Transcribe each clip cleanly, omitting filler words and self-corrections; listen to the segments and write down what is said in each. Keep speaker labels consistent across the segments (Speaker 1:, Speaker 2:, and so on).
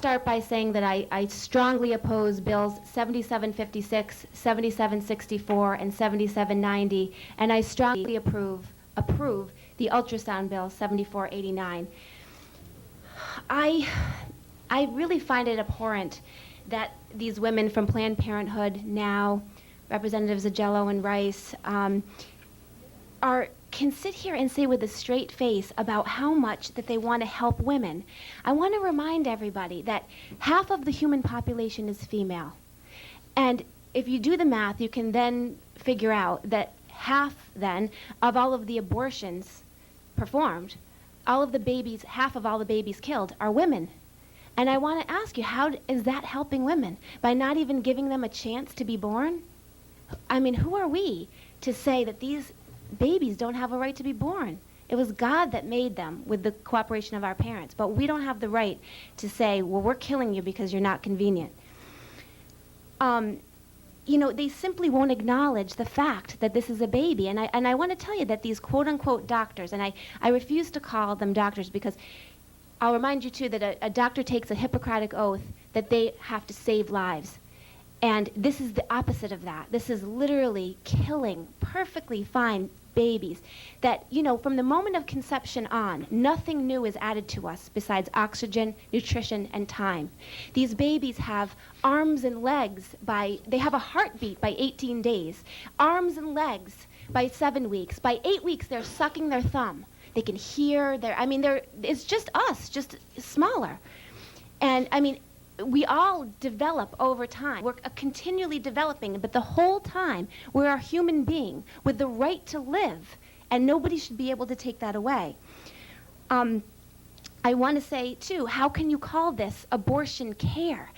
Speaker 1: start by saying that I strongly oppose Bills 7756, 7764, and 7790, and I strongly approve the ultrasound bill 7489. I really find it abhorrent that these women from Planned Parenthood, now Representatives Agello and Rice, can sit here and say with a straight face about how much that they want to help women. I want to remind everybody that half of the human population is female. And if you do the math, you can then figure out that half then of all of the abortions performed, half of all the babies killed are women. And I want to ask you, how is that helping women? By not even giving them a chance to be born? I mean, who are we to say that these babies don't have a right to be born? It was God that made them with the cooperation of our parents. But we don't have the right to say, well, we're killing you because you're not convenient. You know, they simply won't acknowledge the fact that this is a baby. And I want to tell you that these quote-unquote doctors, and I refuse to call them doctors because I'll remind you, too, that a doctor takes a Hippocratic oath that they have to save lives. And this is the opposite of that. This is literally killing perfectly fine babies that, you know, from the moment of conception on, nothing new is added to us besides oxygen, nutrition, and time. These babies have arms and legs they have a heartbeat by 18 days, arms and legs by 7 weeks. By 8 weeks, they're sucking their thumb. They can hear, it's just us, just smaller. And, I mean, we all develop over time. We're continually developing, but the whole time we're a human being with the right to live, and nobody should be able to take that away. I want to say, too, how can you call this abortion care?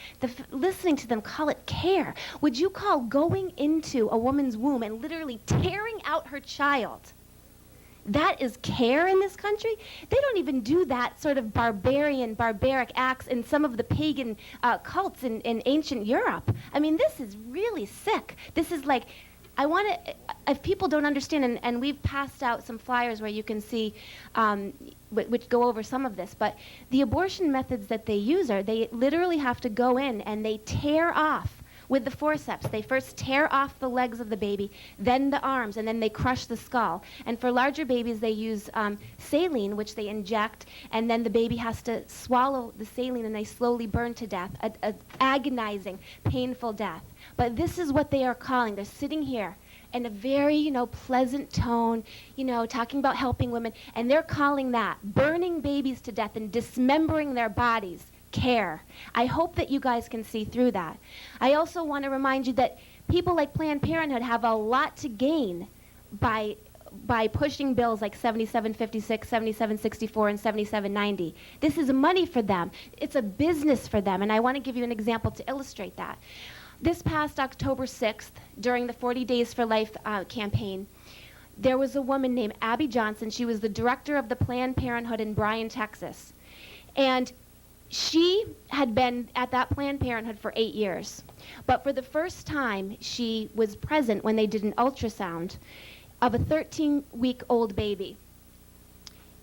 Speaker 1: Listening to them call it care. Would you call going into a woman's womb and literally tearing out her child, that is care in this country? They don't even do that sort of barbaric acts in some of the pagan cults in ancient Europe. I mean, this is really sick. This is like, if people don't understand, and we've passed out some flyers where you can see, which go over some of this, but the abortion methods that they use they literally have to go in and they tear off with the forceps. They first tear off the legs of the baby, then the arms, and then they crush the skull. And for larger babies, they use saline, which they inject, and then the baby has to swallow the saline, and they slowly burn to death, a agonizing, painful death. But this is what they are calling. They're sitting here in a very, pleasant tone, talking about helping women, and they're calling that burning babies to death and dismembering their bodies care. I hope that you guys can see through that. I also want to remind you that people like Planned Parenthood have a lot to gain by pushing bills like 7756, 7764, and 7790. This is money for them. It's a business for them, and I want to give you an example to illustrate that. This past October 6th, during the 40 Days for Life campaign, there was a woman named Abby Johnson. She was the director of the Planned Parenthood in Bryan, Texas. And she had been at that Planned Parenthood for 8 years. But for the first time, she was present when they did an ultrasound of a 13-week-old baby.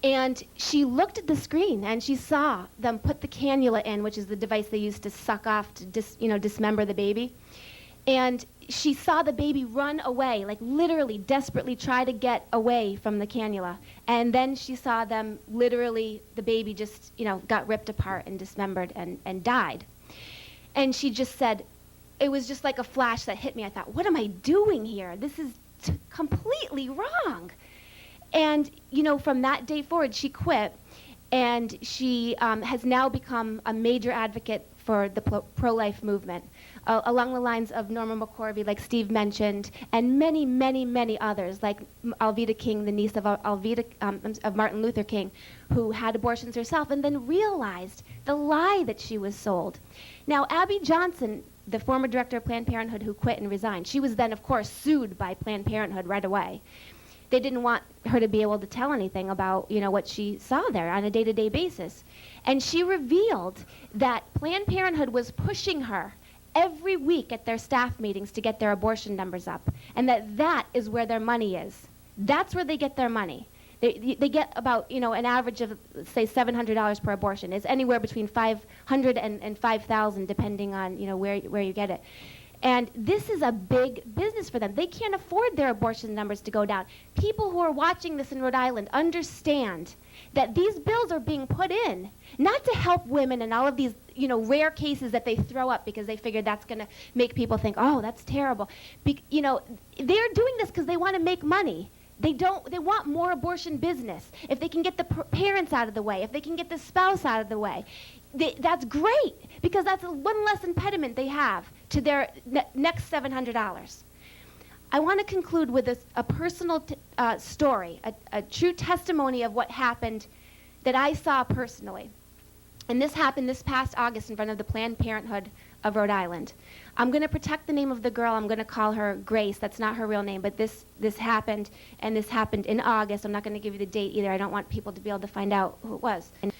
Speaker 1: And she looked at the screen, and she saw them put the cannula in, which is the device they use to suck off to dismember the baby. And she saw the baby run away, like literally desperately try to get away from the cannula. And then she saw them literally, the baby just, got ripped apart and dismembered and died. And she just said, it was just like a flash that hit me. I thought, what am I doing here? This is completely wrong. And, from that day forward, she quit. And she has now become a major advocate for the pro-life movement, along the lines of Norma McCorvey, like Steve mentioned, and many, many, many others, like Alveda King, the niece of of Martin Luther King, who had abortions herself and then realized the lie that she was sold. Now, Abby Johnson, the former director of Planned Parenthood who quit and resigned, she was then, of course, sued by Planned Parenthood right away. They didn't want her to be able to tell anything about, what she saw there on a day-to-day basis. And she revealed that Planned Parenthood was pushing her every week at their staff meetings to get their abortion numbers up, and that is where their money is. That's where they get their money. They get about, an average of, say, $700 per abortion. It's anywhere between 500 and 5,000, depending on, where you get it. And this is a big business for them. They can't afford their abortion numbers to go down. People who are watching this in Rhode Island understand that these bills are being put in not to help women in all of these, rare cases that they throw up because they figure that's going to make people think, oh, that's terrible. They're doing this because they want to make money. They want more abortion business. If they can get the parents out of the way, if they can get the spouse out of the way, that's great, because that's one less impediment they have to their next $700. I want to conclude with a personal story, a true testimony of what happened that I saw personally. And this happened this past August in front of the Planned Parenthood of Rhode Island. I'm going to protect the name of the girl. I'm going to call her Grace. That's not her real name, but this happened, and this happened in August. I'm not going to give you the date either. I don't want people to be able to find out who it was. And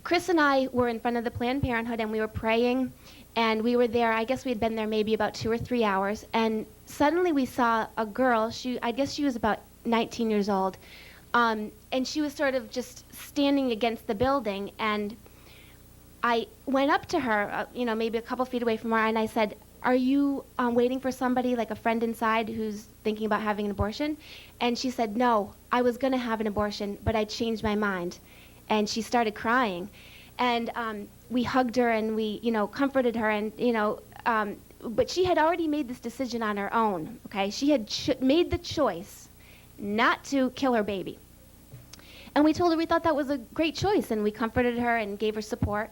Speaker 1: Chris and I were in front of the Planned Parenthood, and we were praying, and we were there. I guess we had been there maybe about 2 or 3 hours, and suddenly we saw a girl. I guess she was about 19 years old, and she was sort of just standing against the building, and I went up to her, maybe a couple feet away from her, and I said, are you waiting for somebody, like a friend inside, who's thinking about having an abortion? And she said, no, I was going to have an abortion, but I changed my mind. And she started crying. And we hugged her, and we, comforted her, and, but she had already made this decision on her own, okay? She had made the choice not to kill her baby. And we told her we thought that was a great choice, and we comforted her and gave her support.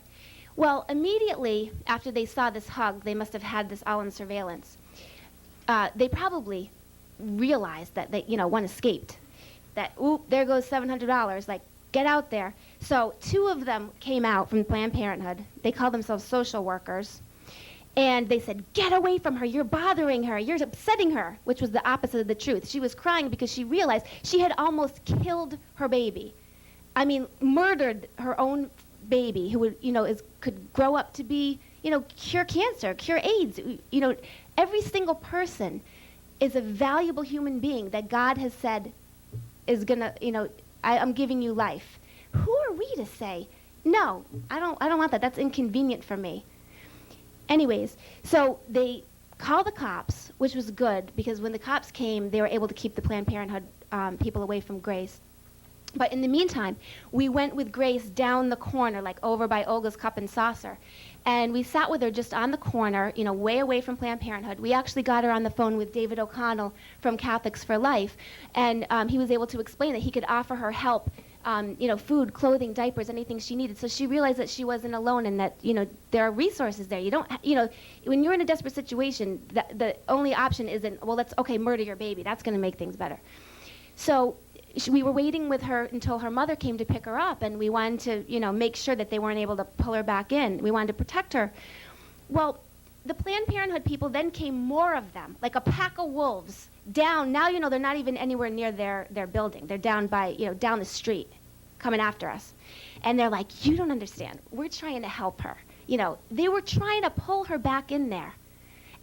Speaker 1: Well, immediately after they saw this hug, they must have had this all in surveillance. They probably realized that one escaped. That, oop, there goes $700, like, get out there. So 2 of them came out from Planned Parenthood. They called themselves social workers. And they said, get away from her, you're bothering her, you're upsetting her, which was the opposite of the truth. She was crying because she realized she had almost killed her baby. I mean, murdered her own baby, who would, could grow up to be, cure cancer, cure AIDS. Every single person is a valuable human being that God has said is gonna, I'm giving you life. Who are we to say, no, I don't want that. That's inconvenient for me. Anyways, so they called the cops, which was good, because when the cops came, they were able to keep the Planned Parenthood people away from Grace. But in the meantime, we went with Grace down the corner, like over by Olga's Cup and Saucer. And we sat with her just on the corner, way away from Planned Parenthood. We actually got her on the phone with David O'Connell from Catholics for Life. And he was able to explain that he could offer her help, food, clothing, diapers, anything she needed. So she realized that she wasn't alone, and that, there are resources there. You don't, when you're in a desperate situation, the only option isn't, well, let's, murder your baby. That's going to make things better. So we were waiting with her until her mother came to pick her up, and we wanted to, make sure that they weren't able to pull her back in. We wanted to protect her. Well, the Planned Parenthood people then came, more of them, like a pack of wolves, down. Now, they're not even anywhere near their building. They're down by, down the street, coming after us. And they're like, you don't understand. We're trying to help her. They were trying to pull her back in there.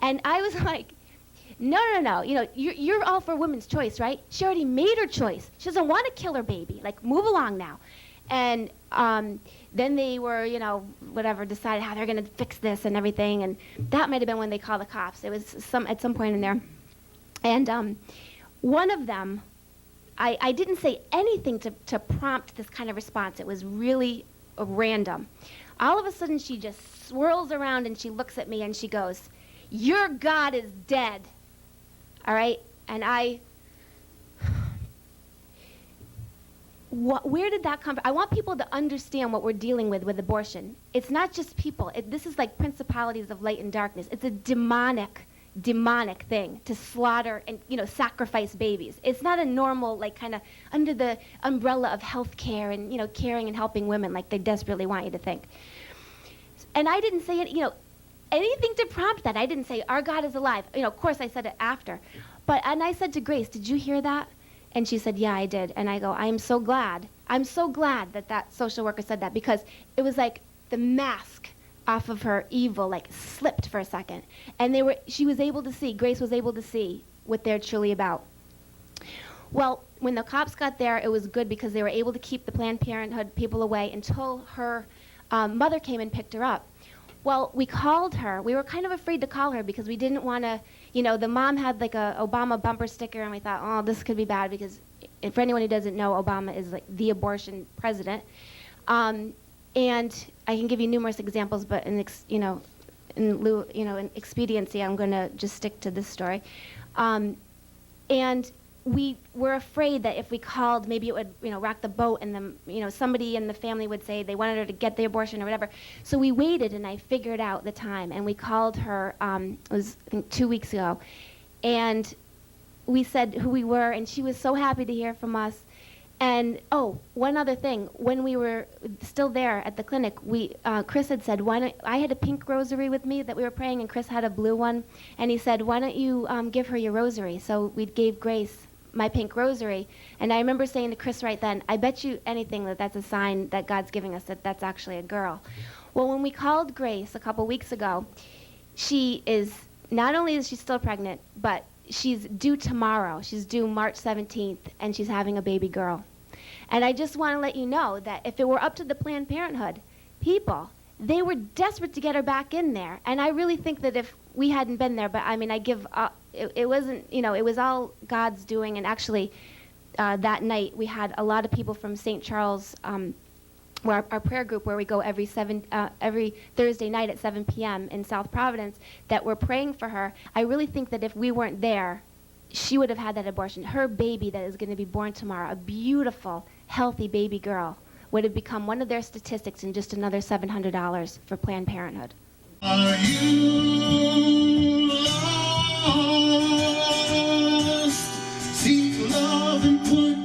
Speaker 1: And I was like, no. You're all for women's choice, right? She already made her choice. She doesn't want to kill her baby. Like, move along now. And then they were, decided how they're going to fix this and everything. And that might have been when they called the cops. It was at some point in there. And one of them, I didn't say anything to prompt this kind of response. It was really random. All of a sudden, she just swirls around and she looks at me and she goes, your God is dead. All right? And where did that come from? I want people to understand what we're dealing with abortion. It's not just people. This is like principalities of light and darkness. It's a demonic thing to slaughter and, sacrifice babies. It's not a normal, like, kind of under the umbrella of health care and, caring and helping women like they desperately want you to think. And I didn't say it, anything to prompt that. I didn't say, our God is alive. Of course I said it after. And I said to Grace, did you hear that? And she said, yeah, I did. And I go, I'm so glad that social worker said that, because it was like the mask off of her evil, like, slipped for a second. And Grace was able to see what they're truly about. Well, when the cops got there, it was good because they were able to keep the Planned Parenthood people away until her mother came and picked her up. Well, we called her. We were kind of afraid to call her because we didn't want to, the mom had like a Obama bumper sticker, and we thought, oh, this could be bad because, for anyone who doesn't know, Obama is like the abortion president. And I can give you numerous examples, but in expediency, I'm going to just stick to this story. And we were afraid that if we called, maybe it would, rock the boat, and then, somebody in the family would say they wanted her to get the abortion or whatever. So we waited, and I figured out the time, and we called her. It was, I think, 2 weeks ago, and we said who we were, and she was so happy to hear from us. And one other thing, when we were still there at the clinic, Chris had said, I had a pink rosary with me that we were praying, and Chris had a blue one, and he said, why don't you give her your rosary? So we gave Grace my pink rosary, and I remember saying to Chris right then, I bet you anything that that's a sign that God's giving us that that's actually a girl. Well, when we called Grace a couple weeks ago, not only is she still pregnant, but she's due tomorrow. She's due March 17th, and she's having a baby girl. And I just want to let you know that if it were up to the Planned Parenthood people, they were desperate to get her back in there. And I really think that if we hadn't been there, but I mean, I give up. It wasn't, it was all God's doing. And actually, that night, we had a lot of people from St. Charles, our prayer group, where we go every Thursday night at 7 p.m. in South Providence, that were praying for her. I really think that if we weren't there, she would have had that abortion. Her baby that is going to be born tomorrow, a beautiful, healthy baby girl, would have become one of their statistics and just another $700 for Planned Parenthood.
Speaker 2: Are you lost? Seek love and put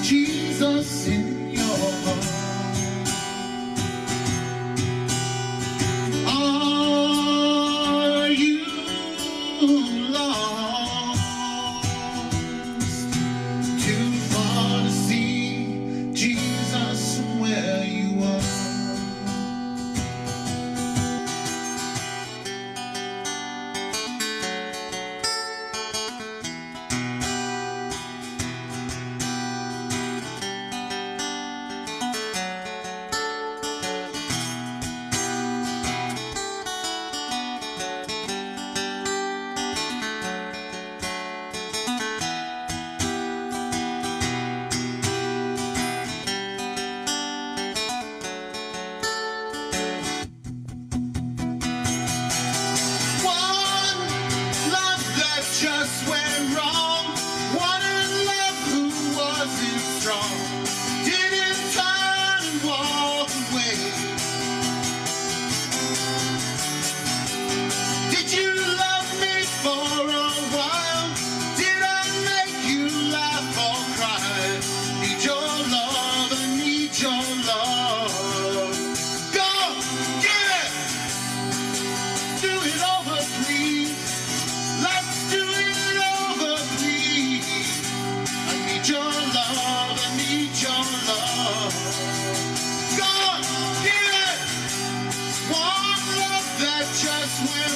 Speaker 2: Jesus in your heart. Are you lost? Too far to see Jesus where you are. Just went wrong. One in love who wasn't strong, didn't turn and walk away. Did you love me for a while? Did I make you laugh or cry? Need your love, I need your love. Go, get it! Do it over, please. Let's do it over, please. I need your love, I need your love. God, give it one love that just went